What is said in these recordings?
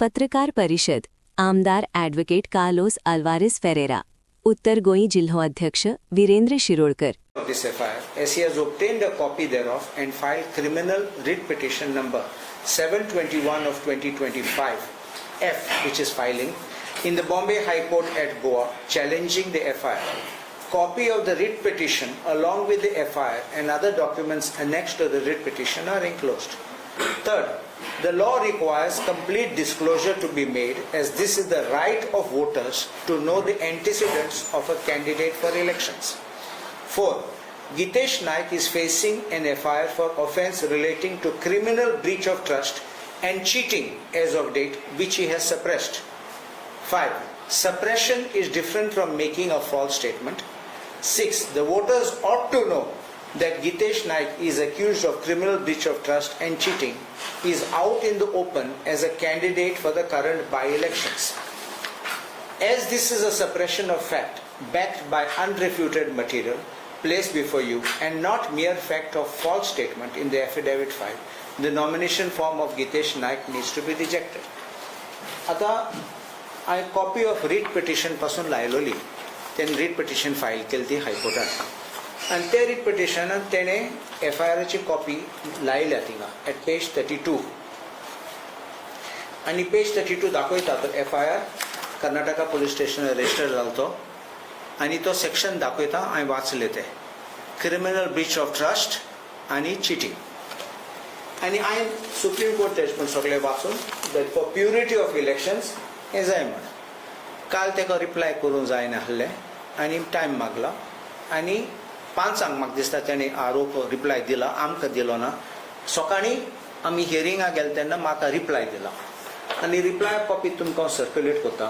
पत्रकार परिषद आमदार ॲडव्होकेट कार्लोस अल्वारेस फेरेरा उत्तर गोई जिल्हो अध्यक्ष Virendra Shirodkar of this FIR, as he has obtained a copy thereof and filed criminal writ petition number 721 of 2025 F, which is filing, in the Bombay High Court at Goa, challenging the FIR. Copy of the writ petition along with the FIR and other documents annexed to the writ petition are enclosed. Third, the law requires complete disclosure to be made, as this is the right of voters to know the antecedents of a candidate for elections. 4. Gitesh Naik is facing an FIR for offence relating to criminal breach of trust and cheating as of date, which he has suppressed. 5. Suppression is different from making a false statement. 6. The voters ought to know that Gitesh Naik is accused of criminal breach of trust and cheating, is out in the open as a candidate for the current by-elections. As this is a suppression of fact backed by unrefuted material placed before you and not mere fact of false statement in the affidavit file, the nomination form of Gitesh Naik needs to be rejected. आता I copy of writ petition पासून लायलोली त्यांनी writ petition file केली ती हायकोर्टात आणि त्या writ petitionान तेणे FIR ची कॉपी लायल्या थिंगा at page 32 आणि page 32 दाखयता तो FIR Karnataka police station register जालतो आणि तो सेक्शन दाखयता हांवें वाचले ते क्रिमिनल ब्रीच ऑफ ट्रस्ट आणि चिटींग आणि हांवें सुप्रीम कोर्ट जजमेंट सगळे वाचून that for purity of elections हें जाय म्हण काल ताका रिप्लाय करूंक जायना आहलें आनी टायम मागला आनी 5 म्हाका दिसता ताणें आरोप रिप्लाय दिला आमकां दिलो ना सकाळीं आमी हियरिंगाक गेले तेन्ना म्हाका रिप्लाय दिला आनी रिप्लाय कॉपी तुमकां सर्क्युलेट करता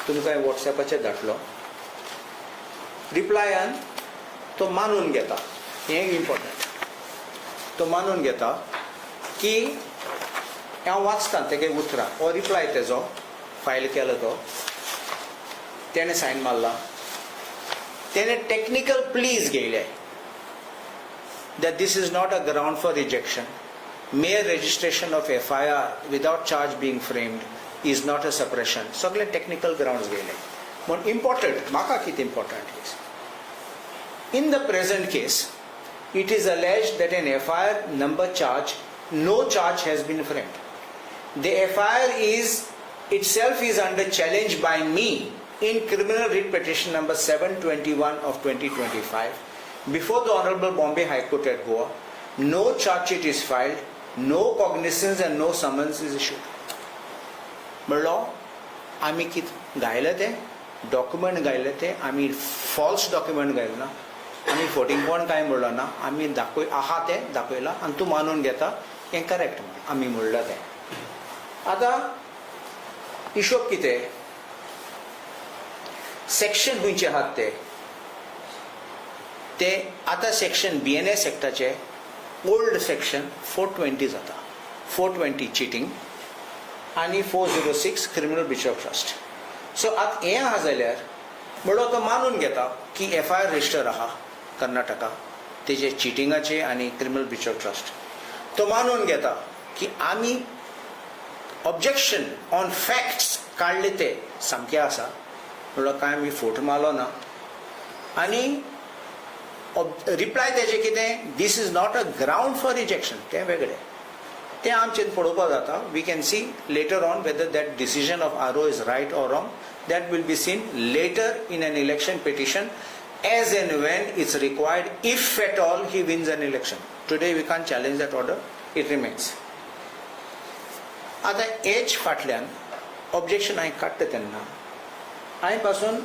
तुमकां वॉट्सॅपाचेर धाडलो रिप्लायान तो मानून घेता हें इम्पॉर्टंट तो मानून घेता की हांव वाचता तेगे उतरां हो रिप्लाय तेजो फायल केलो तो तेणें सायन मारला तेणें टेक्निकल प्लीज घेयले that this is not a ground for rejection. Mere registration of FIR without charge being framed is not a suppression. सगळे technical grounds घेयले पण important म्हाका कितें important is in the present case it is alleged that an FIR number charge no charge has been framed. The FIR is itself is under challenge by me in criminal writ petition number 721 of 2025 before the Honorable Bombay High Court at Goa. No charge sheet is filed, no cognizance and no summons is issued. म्हणलो आमी कित गायले ते document गायले ते आमी false document गायले ना आमी फोटींग पॉयंट काय म्हणलो ना आमी दाखय आहा ते दाखयला आनी तूं मानून घेता हें करेक्ट आमी म्हणलं ते आतां हिशोब कितें सेक्शन खंयचे आहात ते आतां सेक्शन BNS एक्टाचे ओल्ड सेक्शन 420 जाता 420 चिटींग आनी 406 criminal breach of trust so आतां हें आहा जाल्यार म्हणलो तो मानून घेता की FIR रजिस्टर आहा कर्नाटका तेजे चिटिंगाचे आनी क्रिमिनल ब्रीच ऑफ ट्रस्ट तो मानून घेता की आमी ऑब्जेक्शन ऑन फॅक्ट्स काडले ते सामके आसा म्हणलो काय आमी फोट मारलो ना आनी रिप्लाय तेजे कितें this is not a ground for rejection तें वेगळें तें आमचें पळोवपाक जाता we can see later on whether that decision of RO is right or wrong that will be seen later in an election petition as and when it's required if at all he wins an election. Today we can't challenge that order, it remains. आता as फाटल्यान objection हांवें काडटा तेन्ना हांवें पासून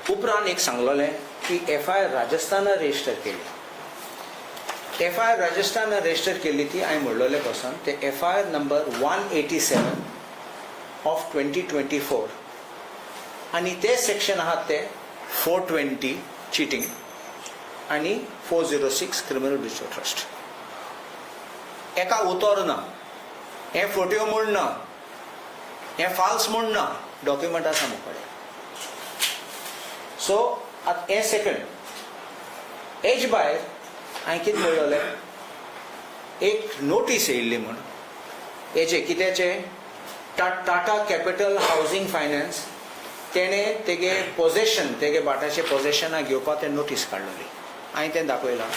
उपरांत एक सांगलोलें की FIR राजस्थानान रजिस्टर केली FIR राजस्थानान रजिस्टर केली ती हांवें म्हणलोलें पासून ते FIR नंबर 187 ऑफ 2024 आनी ते सेक्शन आहात ते 420 cheating आणि 406 criminal breach of trust. एका उतर ना हे फोटो म्हूण ना हे फाल्स म्हूण ना डॉक्युमेंट आसा मुखार सो आतां हे सेकंड एज भायर हांवें कितें म्हणलोलें एक नोटीस येयल्ली म्हूण हेचे कित्याचे टाटा कॅपिटल हाऊसिंग फायनान्स तेणे तेगे पोजेशन तेगे बाटाचे पोजेशनां घेवपाक ते नोटीस काडलेली हांवें तें दाखयलां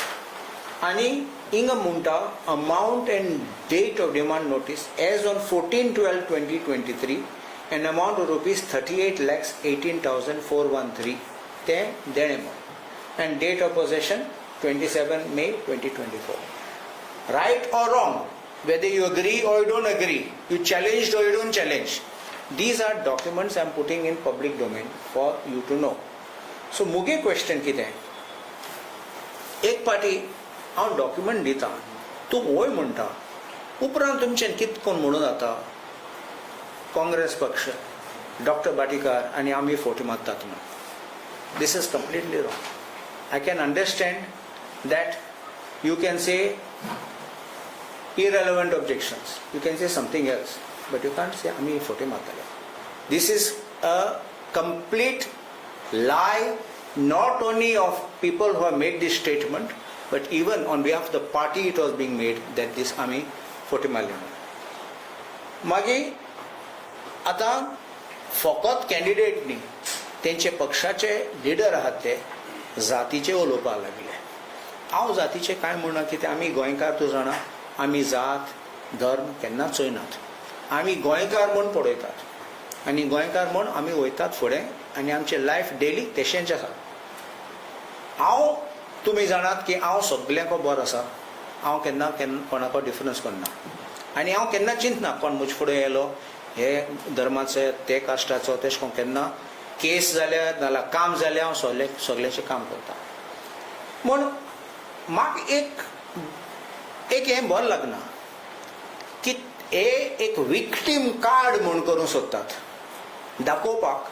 आनी हिंगा म्हणटा amount and date of demand notice as on 14/12/2023 an amount of rupees 38,18,413 तें देणें म्हण and date of possession 27 May 2024. Right or wrong, whether you agree or you don't agree, you challenged or you don't challenge, these are documents I am putting in public domain for you to know. So मुगे question कितें एक पाटी हांव document दिता तूं वय म्हणटा उपरांत तुमच्यान कितें कोण म्हणून जाता काँग्रेस पक्ष डॉक्टर बाटिकार आनी आमी फोटी मारतात म्हणून this is completely wrong. I can understand that you can say irrelevant objections, you can say something else, but you can't say ami photo matale. This is a complete lie, not only of people who have made this statement, but even on behalf of the party it was being made that this ami photo male. Magi आता फकत candidate न्ही तेंचे पक्षाचे leader आहात ते जातीचे उलोवपाक लागले. हांव जातीचे कांय म्हणना कितें आमी गोंयकार तूं जाणा आमी जात धर्म केन्ना चोयनात आमी गोंयकार म्हूण पळयतात आनी गोंयकार म्हूण आमी वयतात फुडें आनी आमचें लायफ डेली तेशेंच आसा. हांव तुमी जाणात की हांव सगल्यांको बरो आसा हांव केन्ना कोणाको डिफरन्स करना आनी हांव केन्ना चिंतना कोण म्हजे फुडें येयलो हे धर्माचे ते कास्टाचो तेश कोण केन्ना केस जाल्यार नाल्यार काम जाल्यार हांव सगळ्यांचें काम करता. म्हूण म्हाका एक हें बरें लागना की हे एक विक्टीम कार्ड म्हूण करूंक सोदतात दाखोवपाक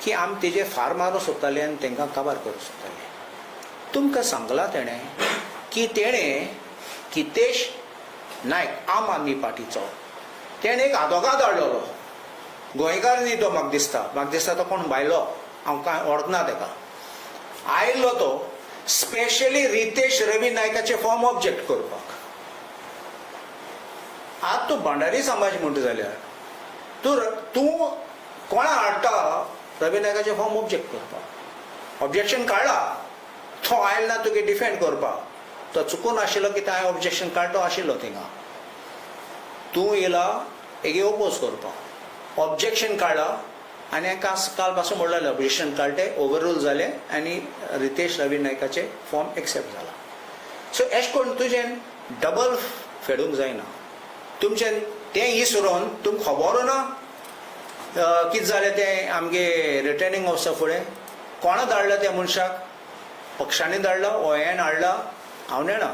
की आमी तेजे फार मारूंक सोदताले आनी तांकां काबार करूंक सोदताले. तुमकां सांगलां तेणें की तेणें कितेश नायक आम आदमी पार्टीचो तेणें एक आदवोगाद हाडलेलो गोंयकार न्ही तो म्हाका दिसता तो कोण भायलो हांव कांय वळखना तेका आयिल्लो तो स्पेशली रितेश रवी नायकाचे फॉर्म ऑब्जेक्ट करपाक. आज तूं भंडारी समाज म्हणटा जाल्यार तूं कोणा हाडटा रवी नायकाचे फॉर्म ऑब्जेक्ट करपाक ऑब्जेक्शन काडला तो आयला ना तुगे डिफेंड करपाक तो चुकून आशिल्लो की हांवें ऑब्जेक्शन काडलो आशिल्लो थिंगा तूं येयला हेगे ओपोज करपाक ऑब्जेक्शन काडला आनी काल पासून म्हणलें ऑब्जेक्शन काडटे ओवररूल जालें आनी रितेश रवी नायकाचे फॉर्म एक्सेप्ट जाला. सो एश कोन्न तुजें डबल फेडूंक जायना तुमचें तें इसरोवन तुमकां खबर ना कितें जालें तें आमगे रिटर्निंग ऑफिसर फुडें कोणा धाडला त्या मनशाक पक्षांनी धाडला ओएन हाडला हांव नेणा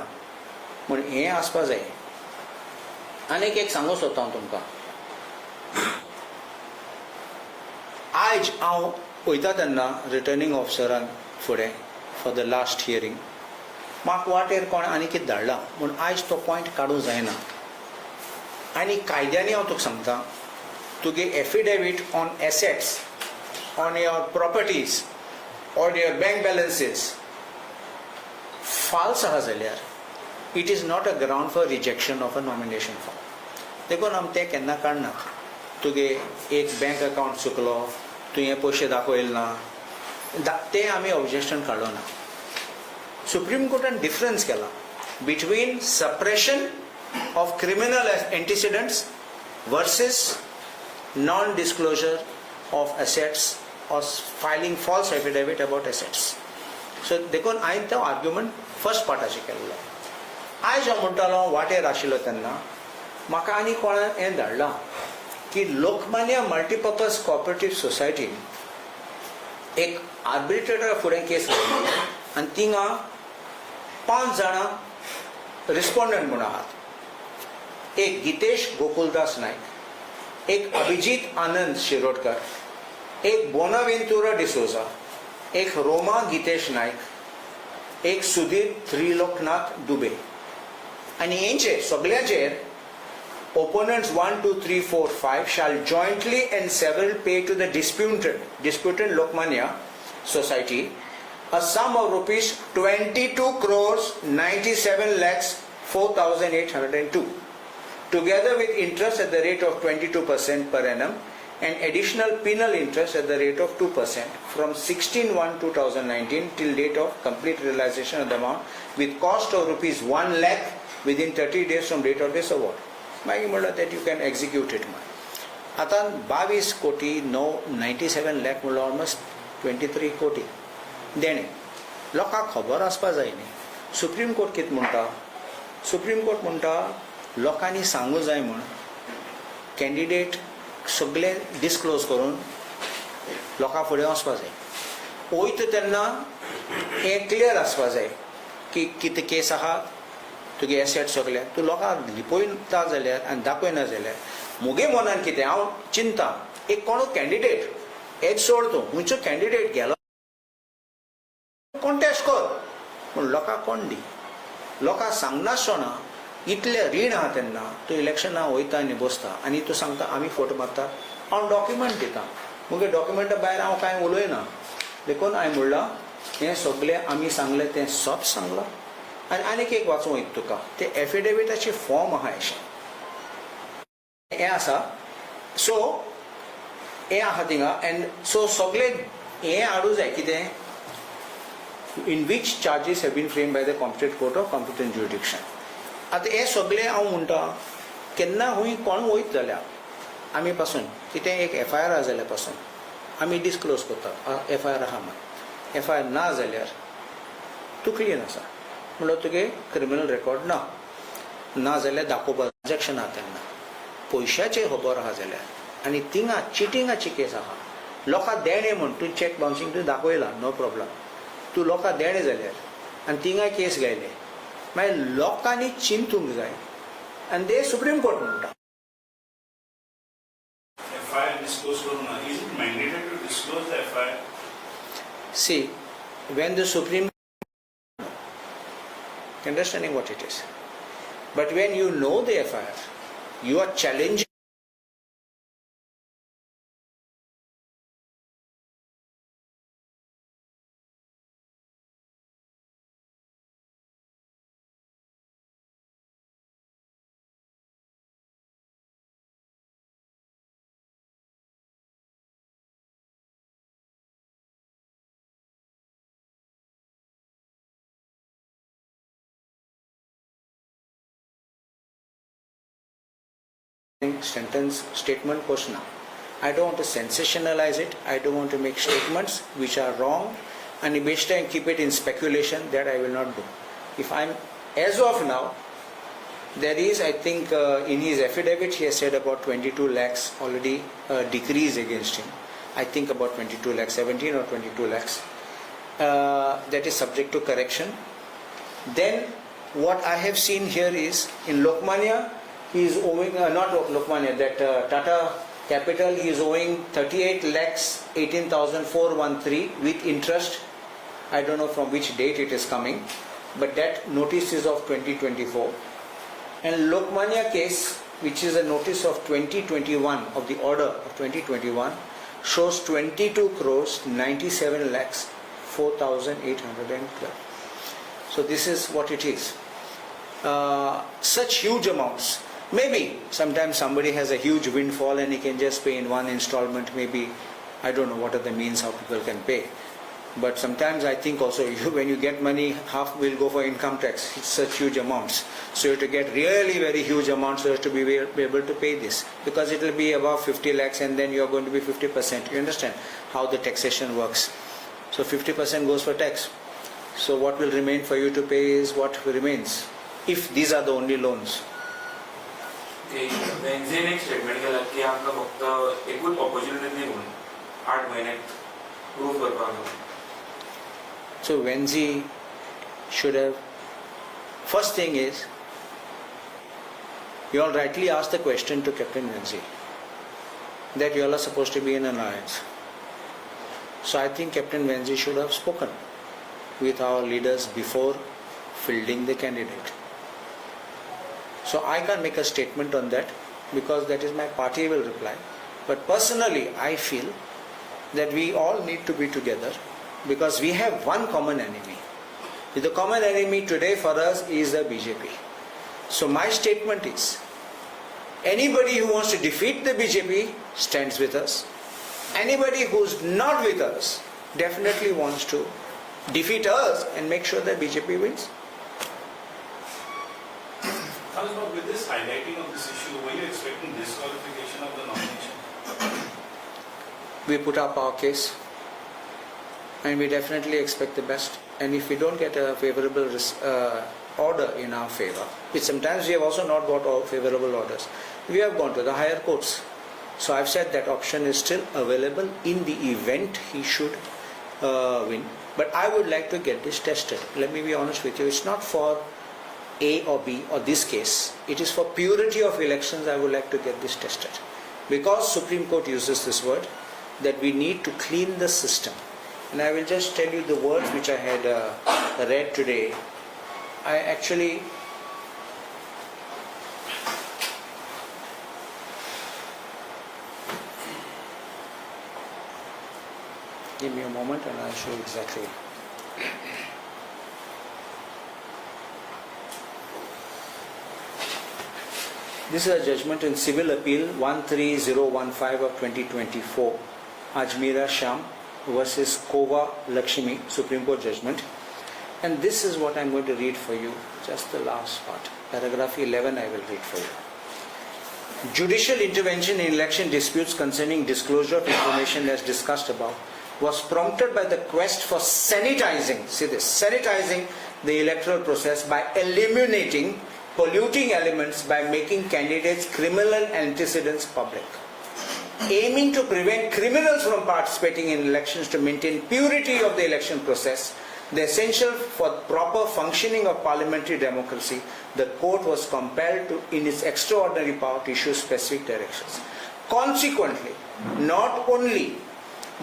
म्हूण हें आसपा जाय. आनीक एक सांगूंक सोदता हांव तुमकां आयज हांव वयता तेन्ना रिटर्निंग ऑफिसरान फुडें फॉर द लास्ट हियरींग म्हाका वाटेर कोण आनी कितें धाडला म्हूण आयज तो पॉयंट काडूंक जायना आनी कायद्यांनी हांव तुका सांगता तुगे affidavit on assets on your properties or your bank balances false आहा जाल्यार it is not a ground for rejection of a nomination form. देखून आमी तें केन्ना काडनात. तुगे एक बँक अकाउंट चुकलो तुवें पयशे दाखयले ना तें आमी ऑब्जेक्शन काडलो ना. सुप्रीम कोर्टान डिफरन्स केला between suppression of criminal antecedents versus non disclosure of assets or filing false affidavit about assets. So देखून हांवें तो आर्ग्युमेंट फर्स्ट पार्टाचेर केल्लो. आयज हांव म्हणटालो वाटेर आशिल्लो तेन्ना म्हाका आनी कोणान हें धाडलां की लोकमान्य मल्टीपर्पज कोऑपरेटिव्ह सोसायटीन एक आर्बिट्रेटरा फुडें केस घातली आनी थिंगा 5 जाणां रिस्पोंडंट म्हूण आहात. एक गितेश गोकुलदास नायक, एक अभिजीत आनंद शिरोडकर, एक बोनावेंतुरा डिसोजा, एक रोमा गितेश नायक, एक सुधीर त्रिलोकनाथ दुबे. आनी हेंचे सगळ्यांचेर opponents 1, 2, 3, 4, 5 shall jointly and several pay to the disputant Lokmanya Society a sum of rupees 22 crores 97 lakhs 4,802 together with interest at the rate of 22% per annum and additional penal interest at the rate of 2% from 16/1/2019 till date of complete realization of the amount with cost of rupees 1 lakh within 30 days from date of this award. मागीर म्हणलं that you can execute it. आता 22 कोटी 97 lakh म्हणलं almost 23 कोटी देणे. लोकांक खबर आसपा जाय न्ही. सुप्रीम कोर्ट कितें म्हणटा? सुप्रीम कोर्ट म्हणटा लोकांनी सांगूं जाय म्हण कॅन्डिडेट सगळे डिस्क्लोज करून लोकां फुडें वचपा जाय. वयता तेन्ना हें क्लियर आसपा जाय की कितें केस आहा, तुगे एसेट सगळे तूं लोकांक लिपयता जाल्यार आनी दाखयना जाल्यार मुगे मनान कितें हांव चिंता एक कोण कॅन्डिडेट एक सोड तूं खंयचो कॅन्डिडेट गेलो कॉन्टेस्ट कर पूण लोकांक कोण दी. लोकांक सांगनासतना इतले रीण आहा तेन्ना तूं इलेक्शनाक वयता आनी बसता आनी तूं सांगता आमी फोटो मारता. हांव डॉक्युमेंट दिता मुगे डॉक्युमेंटा भायर हांव कांय उलयना देखून हांवें म्हणलां हें सगळें आमी सांगलें तें सब सांगलां. आनी आनीक एक वाचूं वयता तुका ते एफिडेविटाचे फॉर्म आहा अशें हें आसा. सो हें आहा थिंगा एंड सो सगळें हें हाडूं जाय कितें in which charges have been framed by the competent court of competent jurisdiction. आता हे सगळे हांव म्हणटा केन्ना हूंय कोण वयत जाल्यार आमी पासून कितें एक FIR आहा जाल्यार पासून आमी डिस्क्लोज करतात FIR आहा म्हण. FIR ना जाल्यार तूं क्लीन आसा म्हणल्यार तुगे क्रिमिनल रेकॉर्ड ना जाल्यार दाखोवपा ट्रान्जॅक्शन आहा तेन्ना पयशांचे खबर आहा जाल्यार आनी थिंगा चिटिंगाची केस आहा लोकांक देणे म्हण तूं चॅक बाउन्सिंग तूं दाखयला नो प्रॉब्लम तूं लोकांक देणे जाल्यार आनी थिंगा केस गायले मागीर लोकांनी चिंतूंक जाय आनी ते सुप्रीम कोर्ट म्हणटा. See, when the Supreme understanding what it is, but when you know the FIR, you are challenging. Sentence statement question. I don't want to sensationalize it. I don't want to make statements which are wrong and based and keep it in speculation. That I will not do. If I'm as of now, there is I think in his affidavit he has said about 22 lakhs already decrease against him. I think about 22 lakhs, 17 or 22 lakhs. That is subject to correction. Then what I have seen here is in Lokmanya he is owing, not Lokmanya, that Tata Capital, he is owing 38 lakhs 18,413 with interest. I don't know from which date it is coming, but that notice is of 2024. And Lokmanya case, which is a notice of 2021, of the order of 2021, shows 22 crores 97 lakhs 4,812. So this is what it is. Such huge amounts. Maybe sometimes somebody has a huge windfall and he can just pay in one installment. Maybe I don't know what are the means how people can pay. But sometimes I think also when you get money, half will go for income tax. It's such huge amounts. So you have to get really very huge amounts so you have to be able to pay this. Because it will be above 50 lakhs and then you are going to be 50%. You understand how the taxation works. So 50% goes for tax. So what will remain for you to pay is what remains. If these are the only loans. वेन्झीने एक statement केला की आमकां फक्त एकूच opportunity दी म्हणून 8 म्हयन्याक prove करपाक. So Venzi should have, first thing is, you all rightly asked the question to Captain Venzi that you all are supposed to be in an alliance. So I think Captain Venzi should have spoken with our leaders before fielding the candidate. So I can't make a statement on that because that is my party will reply. But personally I feel that we all need to be together because we have one common enemy. The common enemy today for us is the BJP. So my statement is Anybody who wants to defeat the BJP stands with us. Anybody who's not with us definitely wants to defeat us and make sure that BJP wins. With this highlighting of this issue, were you expecting disqualification of the nomination? We put up our case and we definitely expect the best. And if we don't get a favorable order in our favor, which sometimes we have also not got all favorable orders, we have gone to the higher courts. So I've said that option is still available in the event he should win. But I would like to get this tested. Let me be honest with you, it's not for A or B or this case. It is for purity of elections. I would like to get this tested. Because Supreme Court uses this word, that we need to clean the system. And I will just tell you the words which I had read today. I actually give me a moment and I'll show you exactly. This is a judgment in Civil Appeal 13015 of 2024, Ajmera Sham versus Kova Lakshmi, Supreme Court judgment. And this is what I'm going to read for you, just the last part. Paragraph 11 I will read for you. Judicial intervention in election disputes concerning disclosure of information as discussed above was prompted by the quest for sanitizing, see this, sanitizing the electoral process by eliminating polluting elements by making candidates' criminal antecedents public. Aiming to prevent criminals from participating in elections to maintain purity of the election process, the essential for proper functioning of parliamentary democracy, the court was compelled to, in its extraordinary power, to issue specific directions. Consequently, not only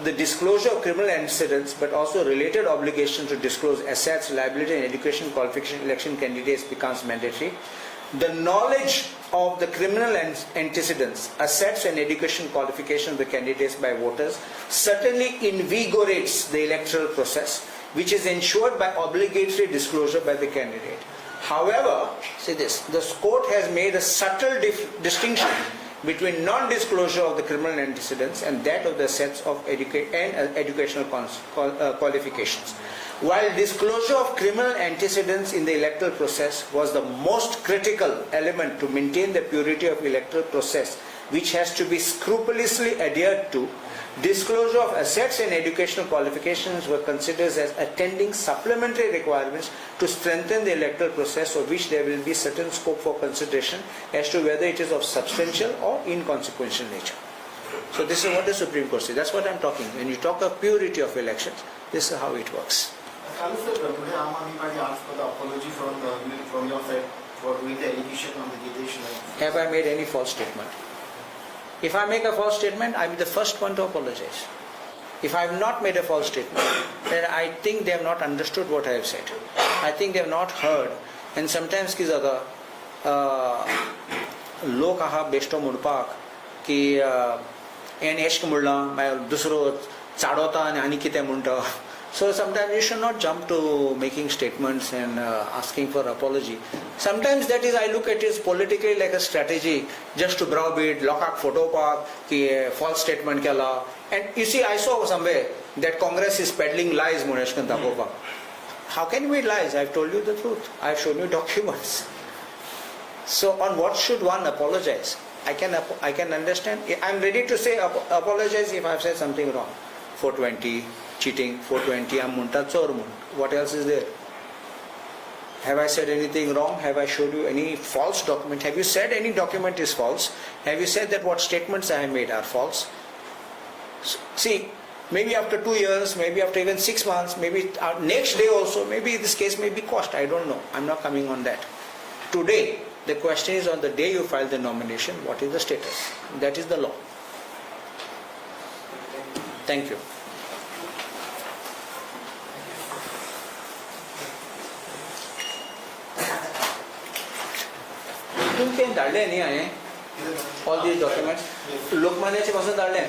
the disclosure of criminal antecedents but also related obligations to disclose assets, liability and education qualification election candidates becomes mandatory. The knowledge of the criminal antecedents, assets and education qualifications of the candidates by voters certainly invigorates the electoral process, which is ensured by obligatory disclosure by the candidate. However, see this, the court has made a subtle distinction between non-disclosure of the criminal antecedents and that of the assets of educational qualifications. While disclosure of criminal antecedents in the electoral process was the most critical element to maintain the purity of electoral process, which has to be scrupulously adhered to, disclosure of assets and educational qualifications were considered as attending supplementary requirements to strengthen the electoral process, of which there will be certain scope for consideration as to whether it is of substantial or inconsequential nature. So this is what the Supreme Court says. That's what I'm talking. When you talk of purity of elections, this is how it works. Today, Aam Aadmi Party asked for the apology from your side for doing the allegation on the Gitesh. Have I made any false statement? If I make a false statement, I will be the first one to apologize. If I have not made a false statement, then I think they have not understood what I have said. I think they have not heard. And sometimes ki jagah log aha besto mudpak ki en ishq mudla mai dusro chadota and ani kite munta. So sometimes you should not jump to making statements and asking for apology. Sometimes that is, I look at it politically like a strategy, just to browbeat, lock up photo park, ki false statement kala. And you see, I saw somewhere that Congress is peddling lies, Muneshkan Tapopa. How can you be lies? I've told you the truth. I've shown you documents. So on what should one apologize? I can understand. I'm ready to say apologize if I've said something wrong. 420. Cheating, 420, I'm munta chormun. What else is there? Have I said anything wrong? Have I showed you any false document? Have you said any document is false? Have you said that what statements I have made are false? See, maybe after 2 years, maybe after even 6 months, maybe next day also, maybe this case may be quashed. I don't know. I'm not coming on that. Today, the question is on the day you file the nomination, what is the status? That is the law. Thank you. तुमके धाडले न्ही हांवें all these documents लोकमान्याचे पासून धाडले